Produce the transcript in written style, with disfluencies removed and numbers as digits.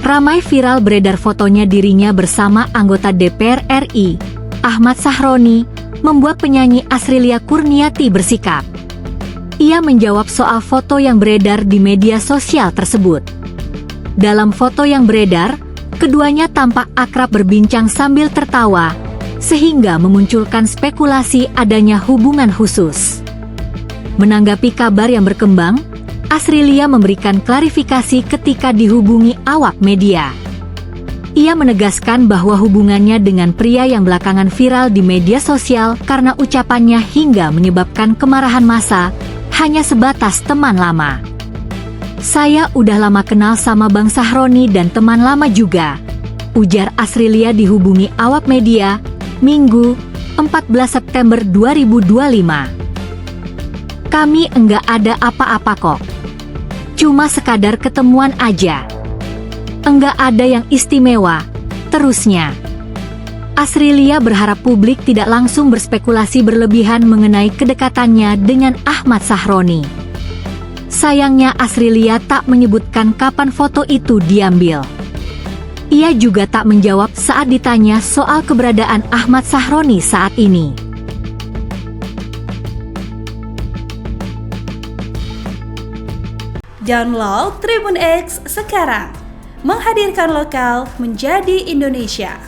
Ramai viral beredar fotonya dirinya bersama anggota DPR RI, Ahmad Sahroni, membuat penyanyi Asrilia Kurniati bersikap. Ia menjawab soal foto yang beredar di media sosial tersebut. Dalam foto yang beredar, keduanya tampak akrab berbincang sambil tertawa, sehingga memunculkan spekulasi adanya hubungan khusus. Menanggapi kabar yang berkembang, Asrilia memberikan klarifikasi ketika dihubungi awak media. Ia menegaskan bahwa hubungannya dengan pria yang belakangan viral di media sosial karena ucapannya hingga menyebabkan kemarahan massa, hanya sebatas teman lama. "Saya udah lama kenal sama Bang Sahroni dan teman lama juga," ujar Asrilia dihubungi awak media, Minggu, 14 September 2025. "Kami enggak ada apa-apa kok. Cuma sekadar ketemuan aja. Enggak ada yang istimewa," terusnya. Asrilia berharap publik tidak langsung berspekulasi berlebihan mengenai kedekatannya dengan Ahmad Sahroni. Sayangnya Asrilia tak menyebutkan kapan foto itu diambil. Ia juga tak menjawab saat ditanya soal keberadaan Ahmad Sahroni saat ini. Download Tribun X sekarang, menghadirkan lokal menjadi Indonesia.